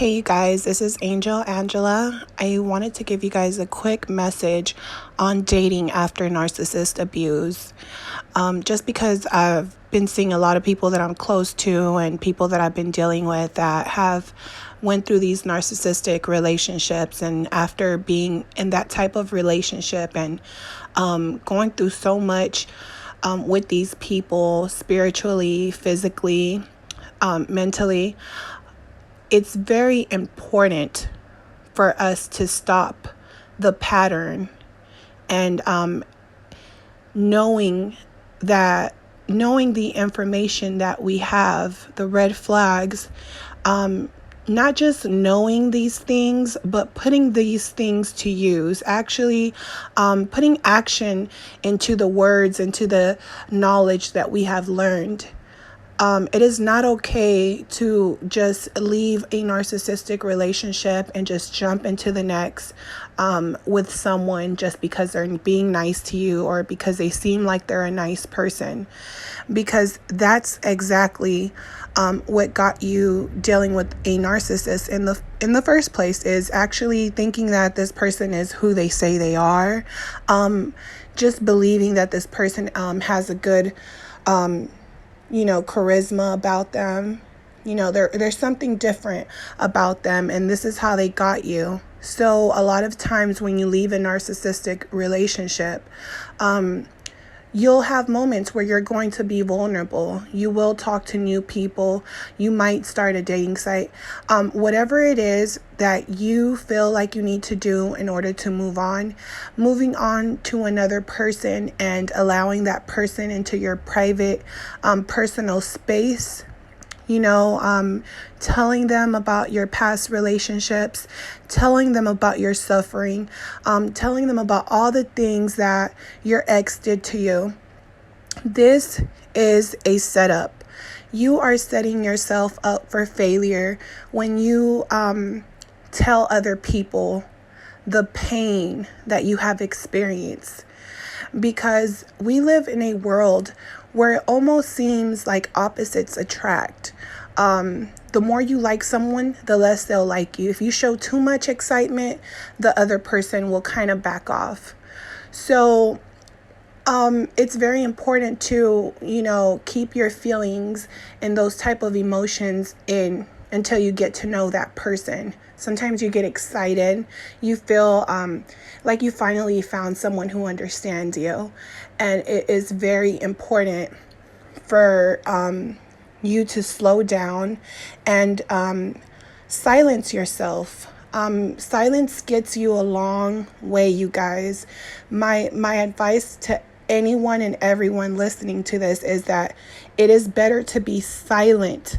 Hey you guys, this is Angela. I wanted to give you guys a quick message on dating after narcissist abuse. Just because I've been seeing a lot of people that I'm close to and people that I've been dealing with that have went through these narcissistic relationships, and after being in that type of relationship and going through so much with these people spiritually, physically, mentally, it's very important for us to stop the pattern and knowing the information that we have, the red flags, not just knowing these things, but putting these things to use, actually putting action into the words, into the knowledge that we have learned. It is not okay to just leave a narcissistic relationship and just jump into the next with someone just because they're being nice to you or because they seem like they're a nice person. Because that's exactly what got you dealing with a narcissist in the first place, is actually thinking that this person is who they say they are. Just believing that this person has a good charisma about them. There's something different about them, and this is how they got you. So a lot of times when you leave a narcissistic relationship, you'll have moments where you're going to be vulnerable. You will talk to new people. You might start a dating site. Whatever it is that you feel like you need to do in order to moving on to another person and allowing that person into your private, personal space. Telling them about your past relationships, telling them about your suffering, telling them about all the things that your ex did to you. This is a setup. You are setting yourself up for failure when you tell other people the pain that you have experienced. Because we live in a world where it almost seems like opposites attract. The more you like someone, the less they'll like you. If you show too much excitement, the other person will kind of back off. So it's very important to, keep your feelings and those type of emotions in until you get to know that person. Sometimes you get excited. You feel like you finally found someone who understands you. And it is very important for you to slow down and silence yourself. Silence gets you a long way, you guys. My advice to anyone and everyone listening to this is that it is better to be silent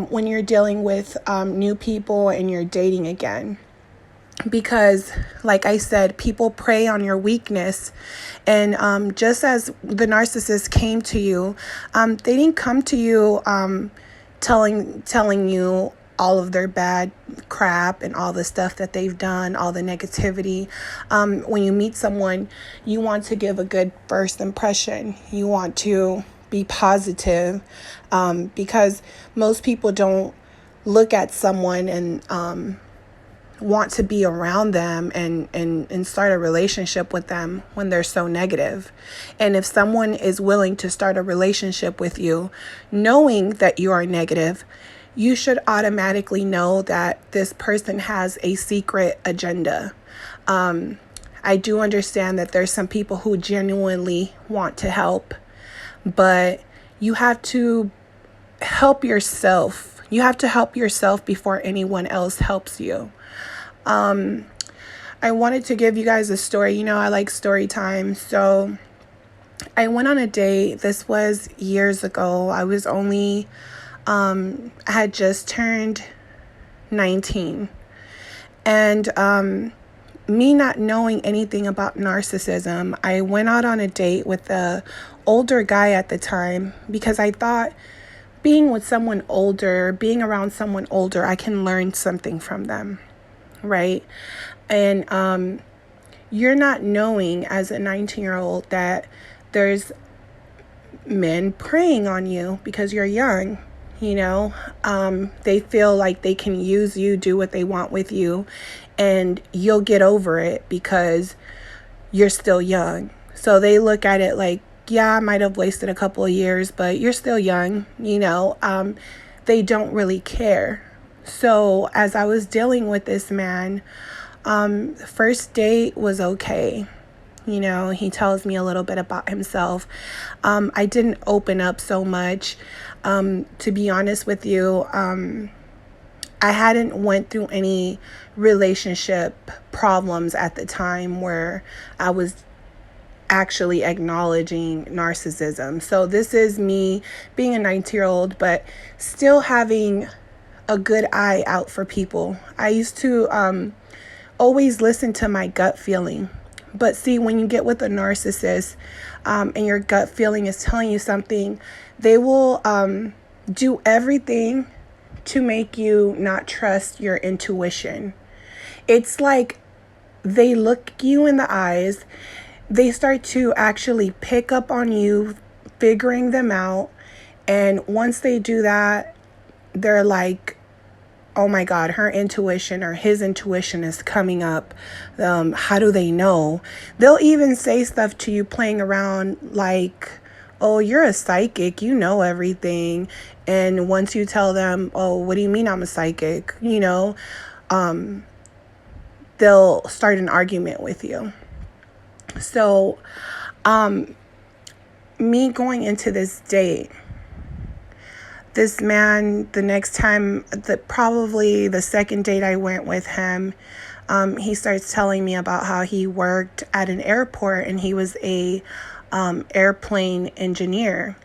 when you're dealing with new people and you're dating again. Because, like I said, people prey on your weakness. And just as the narcissist came to you, they didn't come to you telling you all of their bad crap and all the stuff that they've done, all the negativity. When you meet someone, you want to give a good first impression. You want to be positive, because most people don't look at someone and want to be around them and start a relationship with them when they're so negative. And if someone is willing to start a relationship with you, knowing that you are negative, you should automatically know that this person has a secret agenda. I do understand that there's some people who genuinely want to help, but you have to help yourself. You have to help yourself before anyone else helps you. I wanted to give you guys a story. I like story time. So I went on a date. This was years ago. I was only, I had just turned 19. And me not knowing anything about narcissism, I went out on a date with a older guy at the time because I thought being with someone older, being around someone older, I can learn something from them. Right? And you're not knowing as a 19-year-old that there's men preying on you because you're young. you know. They feel like they can use you, do what they want with you, and you'll get over it because you're still young. So they look at it like, yeah, I might have wasted a couple of years, but you're still young, you know. They don't really care. So as I was dealing with this man, first date was okay. You know, he tells me a little bit about himself. I didn't open up so much. To be honest with you, I hadn't went through any relationship problems at the time where I was actually acknowledging narcissism. So this is me being a 19-year-old, but still having a good eye out for people. I used to always listen to my gut feeling. But see, when you get with a narcissist and your gut feeling is telling you something, they will do everything to make you not trust your intuition. It's like they look you in the eyes, they start to actually pick up on you, figuring them out. And once they do that, they're like, oh my God, her intuition or his intuition is coming up. How do they know? They'll even say stuff to you playing around like, oh, you're a psychic, you know everything. And once you tell them, oh, what do you mean I'm a psychic? You know, they'll start an argument with you. So, me going into this date, this man, the next time, probably the second date I went with him, he starts telling me about how he worked at an airport and he was a airplane engineer.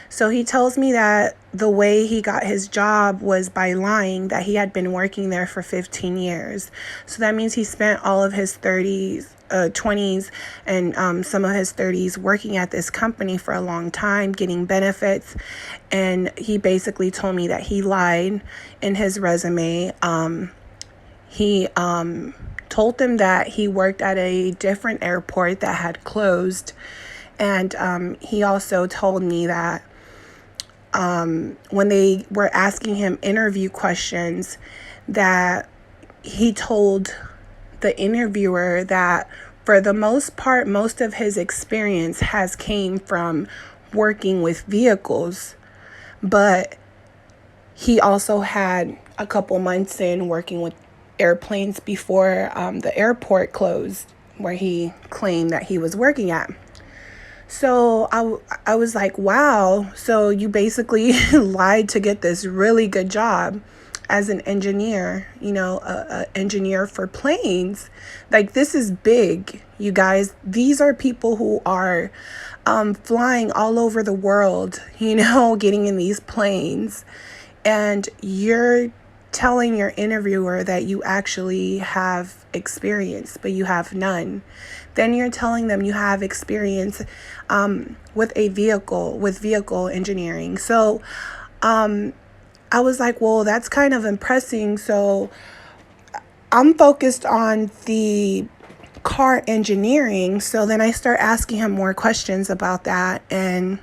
So he tells me that the way he got his job was by lying, that he had been working there for 15 years. So that means he spent all of his 20s and some of his 30s working at this company for a long time, getting benefits. And he basically told me that he lied in his resume. He told them that he worked at a different airport that had closed. And he also told me that when they were asking him interview questions, that he told the interviewer that for the most part, most of his experience has came from working with vehicles, but he also had a couple months in working with airplanes before the airport closed, where he claimed that he was working at. So I was like, wow, so you basically lied to get this really good job as an engineer, you know, a engineer for planes. Like, this is big, you guys. These are people who are flying all over the world, you know, getting in these planes. And you're telling your interviewer that you actually have experience, but you have none. Then you're telling them you have experience with vehicle engineering. So I was like, well, that's kind of impressing. So I'm focused on the car engineering. So then I start asking him more questions about that, and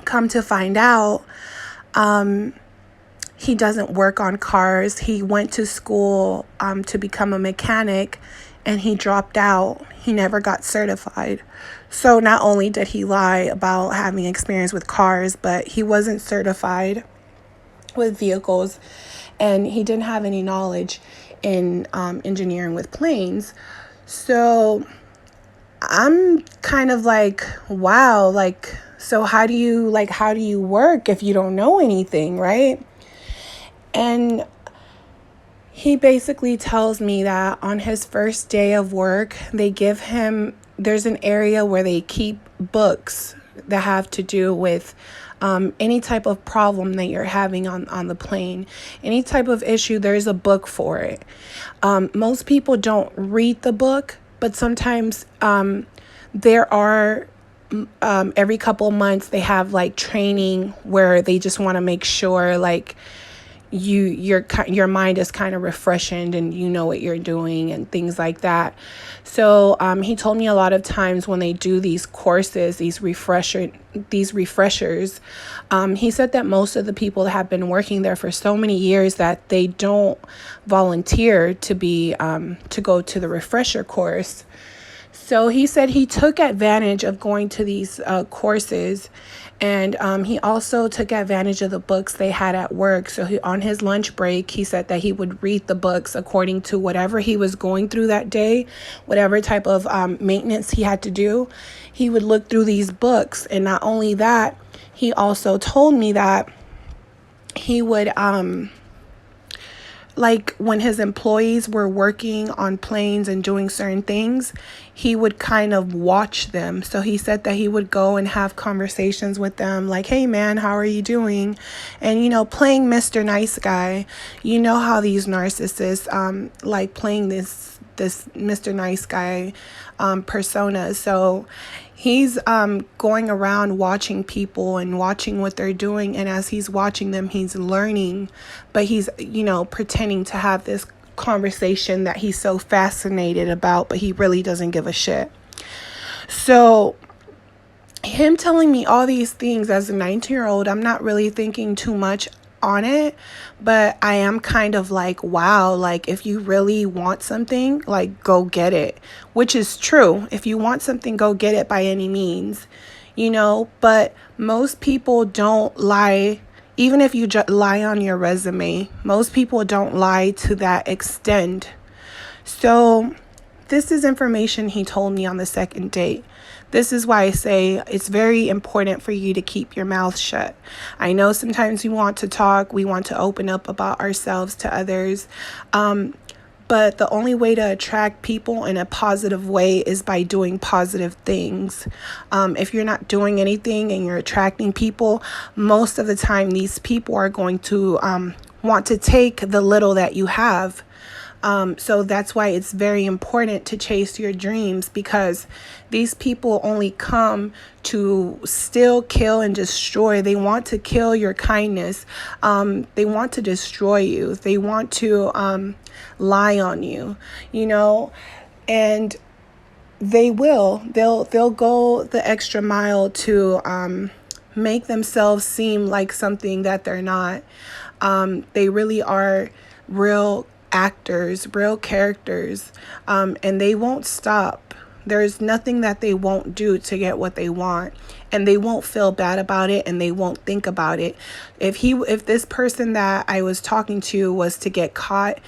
come to find out, he doesn't work on cars. He went to school to become a mechanic, and he dropped out. He never got certified. So not only did he lie about having experience with cars, but he wasn't certified with vehicles, and he didn't have any knowledge in engineering with planes. So I'm kind of like, wow, like, so how do you work if you don't know anything, right? And he basically tells me that on his first day of work, there's an area where they keep books that have to do with any type of problem that you're having on the plane. Any type of issue, there's a book for it. Most people don't read the book, but sometimes there are, every couple months, they have like training where they just want to make sure, like, your mind is kind of refreshed and you know what you're doing and things like that. So he told me a lot of times when they do these courses, these refreshers, he said that most of the people that have been working there for so many years that they don't volunteer to be to go to the refresher course. So he said he took advantage of going to these courses, and he also took advantage of the books they had at work. So on his lunch break, he said that he would read the books according to whatever he was going through that day, whatever type of maintenance he had to do. He would look through these books, and not only that, he also told me that he would like when his employees were working on planes and doing certain things, he would kind of watch them. So he said that he would go and have conversations with them like, hey man, how are you doing? And, playing Mr. Nice Guy. You know how these narcissists like playing this Mr. Nice Guy persona. So he's going around watching people and watching what they're doing. And as he's watching them, he's learning. But he's, pretending to have this conversation that he's so fascinated about, but he really doesn't give a shit. So him telling me all these things as a 19-year-old, I'm not really thinking too much on it, but I am kind of like, wow, like if you really want something, like go get it, which is true. If you want something, go get it by any means, but most people don't lie. Even if you lie on your resume, most people don't lie to that extent. So this is information he told me on the second date. This is why I say it's very important for you to keep your mouth shut. I know sometimes we want to talk, we want to open up about ourselves to others, but the only way to attract people in a positive way is by doing positive things. If you're not doing anything and you're attracting people, most of the time these people are going to want to take the little that you have. So that's why it's very important to chase your dreams, because these people only come to steal, kill, and destroy. They want to kill your kindness. They want to destroy you. They want to lie on you, and they will. They'll go the extra mile to make themselves seem like something that they're not. They really are real actors, real characters, and they won't stop. There's nothing that they won't do to get what they want, and they won't feel bad about it, and they won't think about it. If this person that I was talking to was to get caught,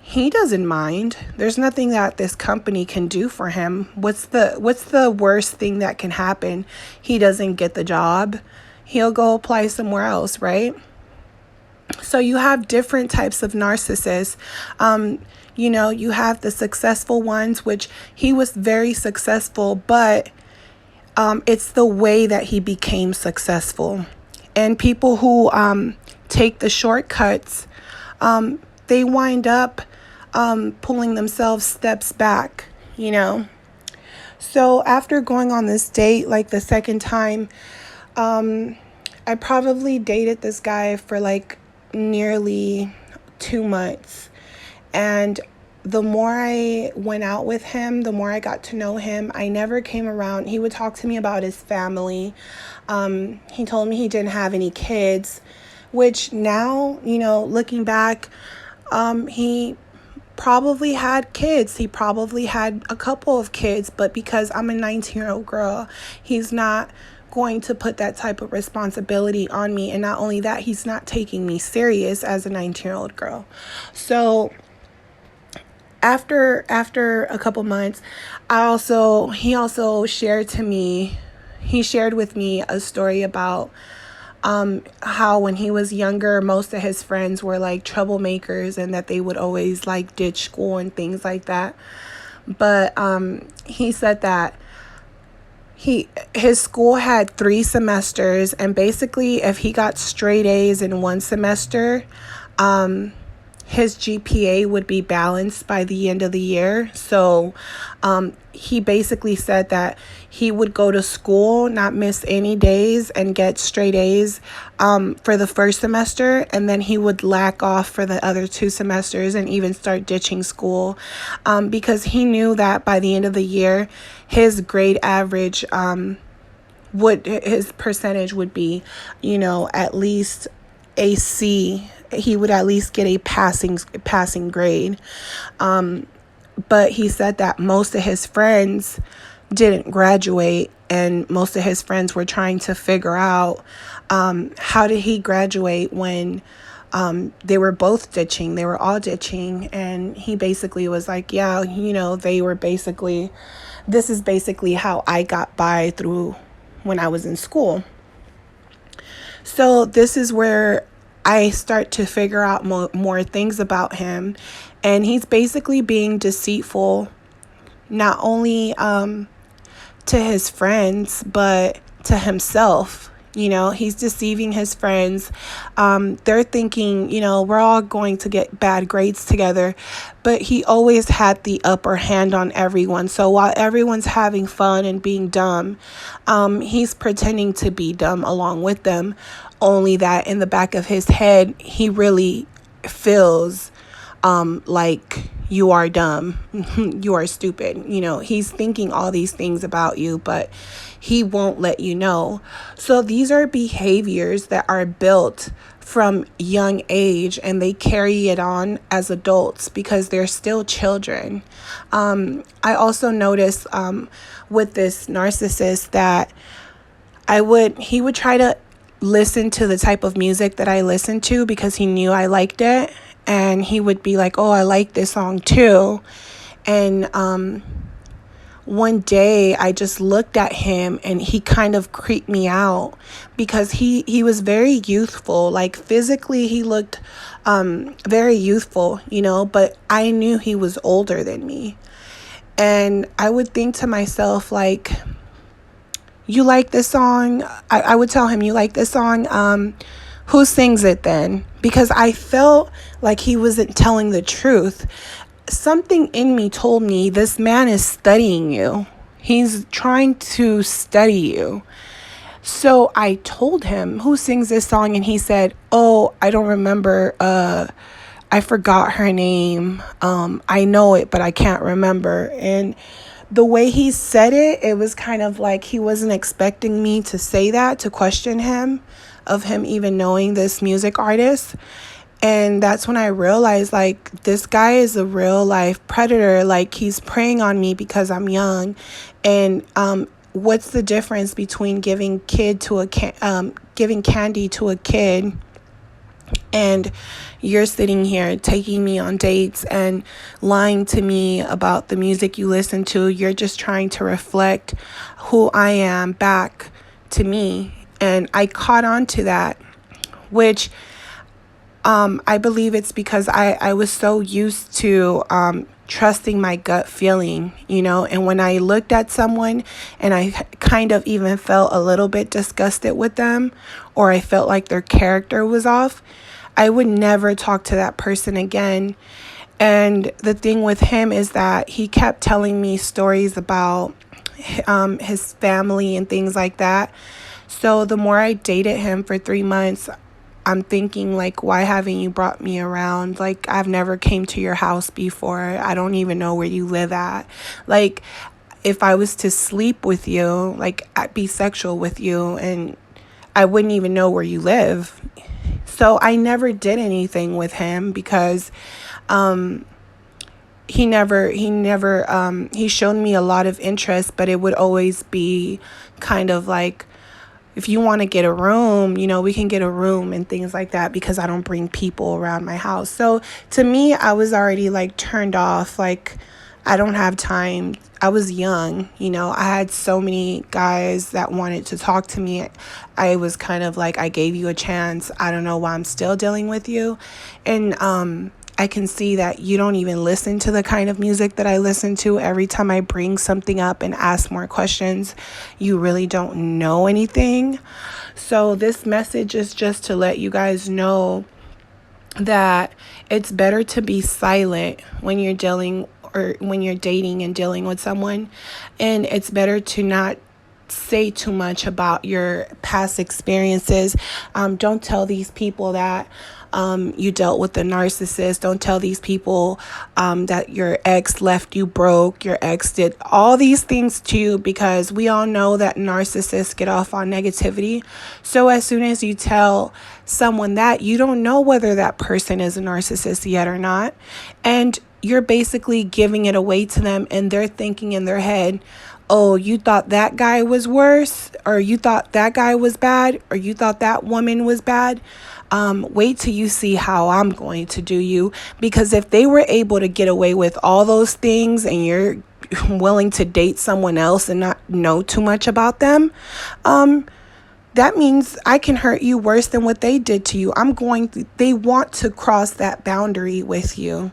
he doesn't mind. There's nothing that this company can do for him. What's the worst thing that can happen? He doesn't get the job. He'll go apply somewhere else, right? So you have different types of narcissists. You have the successful ones, which he was very successful, but it's the way that he became successful. And people who take the shortcuts, they wind up pulling themselves steps back, So after going on this date, like the second time, I probably dated this guy for like nearly 2 months. And the more I went out with him, the more I got to know him. I never came around. He would talk to me about his family. He told me he didn't have any kids, which now, looking back, he probably had kids. He probably had a couple of kids, but because I'm a 19-year-old girl, he's not going to put that type of responsibility on me. And not only that, he's not taking me serious as a 19-year-old girl. So after a couple months, he also shared with me a story about how when he was younger, most of his friends were like troublemakers and that they would always like ditch school and things like that. But he said that his school had 3 semesters, and basically if he got straight A's in one semester, his GPA would be balanced by the end of the year. So he basically said that he would go to school, not miss any days, and get straight A's for the first semester. And then he would lack off for the other 2 semesters and even start ditching school because he knew that by the end of the year, his grade average his percentage would be, at least a C. He would at least get a passing grade. But he said that most of his friends didn't graduate, and most of his friends were trying to figure out how did he graduate when they were both ditching. They were all ditching. And he basically was like, yeah, they were basically, this is basically how I got by through when I was in school. So this is where I start to figure out more things about him. And he's basically being deceitful, not only to his friends, but to himself. He's deceiving his friends. They're thinking, we're all going to get bad grades together. But he always had the upper hand on everyone. So while everyone's having fun and being dumb, he's pretending to be dumb along with them. Only that in the back of his head, he really feels like you are dumb, you are stupid. He's thinking all these things about you, but he won't let you know. So these are behaviors that are built from young age, and they carry it on as adults because they're still children. I also noticed with this narcissist that he would try to listen to the type of music that I listen to because he knew I liked it. And he would be like, oh, I like this song too. And one day I just looked at him and he kind of creeped me out because he was very youthful. Like physically he looked very youthful, but I knew he was older than me. And I would think to myself, like, you like this song? I would tell him, you like this song? Who sings it then? Because I felt like he wasn't telling the truth. Something in me told me this man is studying you. He's trying to study you. So I told him, who sings this song? And he said, oh, I don't remember. I forgot her name. I know it, but I can't remember. And the way he said it, it was kind of like he wasn't expecting me to say that, to question him, of him even knowing this music artist. And that's when I realized, like, this guy is a real life predator. Like, he's preying on me because I'm young. And what's the difference between giving candy to a kid and you're sitting here taking me on dates and lying to me about the music you listen to? You're just trying to reflect who I am back to me. And I caught on to that, which I believe it's because I was so used to trusting my gut feeling, and when I looked at someone and I kind of even felt a little bit disgusted with them, or I felt like their character was off, I would never talk to that person again. And the thing with him is that he kept telling me stories about his family and things like that. So the more I dated him for 3 months, I'm thinking, like, why haven't you brought me around? Like, I've never came to your house before. I don't even know where you live at. Like, if I was to sleep with you, like, I'd be sexual with you and I wouldn't even know where you live. So I never did anything with him because he showed me a lot of interest, but it would always be kind of like, if you want to get a room, we can get a room and things like that because I don't bring people around my house. So to me, I was already like turned off. Like, I don't have time. I was young, I had so many guys that wanted to talk to me. I was kind of like, I gave you a chance. I don't know why I'm still dealing with you. And I can see that you don't even listen to the kind of music that I listen to. Every time I bring something up and ask more questions, you really don't know anything. So this message is just to let you guys know that it's better to be silent when you're dealing or when you're dating and dealing with someone, and it's better to not say too much about your past experiences. Don't tell these people that you dealt with a narcissist. Don't tell these people that your ex left you broke, your ex did all these things to you, because we all know that narcissists get off on negativity. So as soon as you tell someone that, you don't know whether that person is a narcissist yet or not. And you're basically giving it away to them, and they're thinking in their head, oh, you thought that guy was worse, or you thought that guy was bad, or you thought that woman was bad. Wait till you see how I'm going to do you. Because if they were able to get away with all those things and you're willing to date someone else and not know too much about them, that means I can hurt you worse than what they did to you. They want to cross that boundary with you.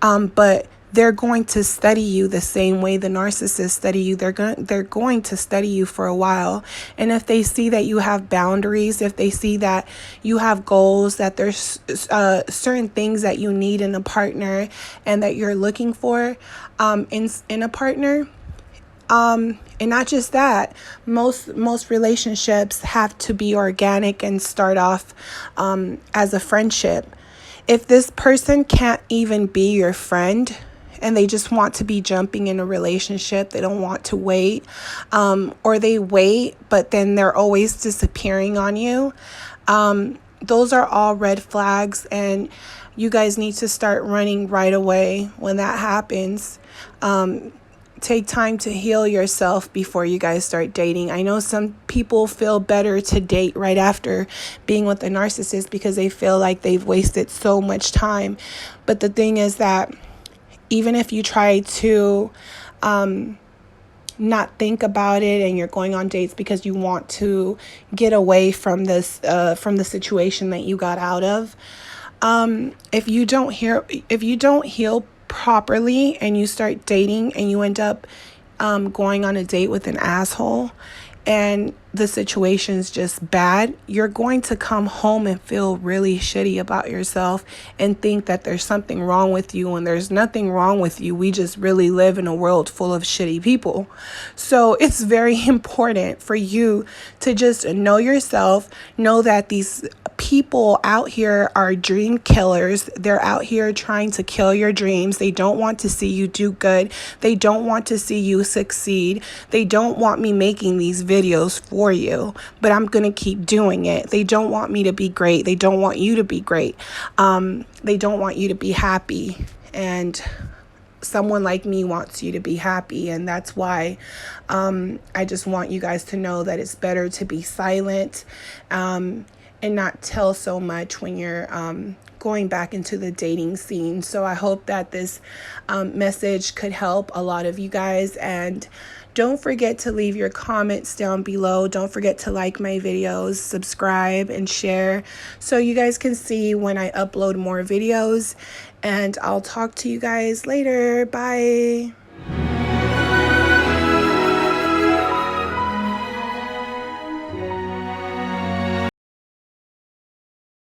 But they're going to study you the same way the narcissists study you. They're going to study you for a while. And if they see that you have boundaries, if they see that you have goals, that there's certain things that you need in a partner and that you're looking for in a partner, and not just that, most relationships have to be organic and start off as a friendship. If this person can't even be your friend and they just want to be jumping in a relationship, they don't want to wait, or they wait, but then they're always disappearing on you, those are all red flags, and you guys need to start running right away when that happens. Take time to heal yourself before you guys start dating. I know some people feel better to date right after being with a narcissist because they feel like they've wasted so much time. But the thing is that even if you try to not think about it and you're going on dates because you want to get away from from the situation that you got out of, if you don't heal properly and you start dating and you end up going on a date with an asshole and the situation's just bad, you're going to come home and feel really shitty about yourself and think that there's something wrong with you, and there's nothing wrong with you. We just really live in a world full of shitty people. So it's very important for you to just know yourself, know that these people out here are dream killers. They're out here trying to kill your dreams. They don't want to see you do good. They don't want to see you succeed. They don't want me making these videos for you, but I'm going to keep doing it. They don't want me to be great. They don't want you to be great. They don't want you to be happy. And someone like me wants you to be happy, and that's why I just want you guys to know that it's better to be silent and not tell so much when you're going back into the dating scene. So I hope that this message could help a lot of you guys, and don't forget to leave your comments down below. Don't forget to like my videos, subscribe, and share so you guys can see when I upload more videos. And I'll talk to you guys later. Bye.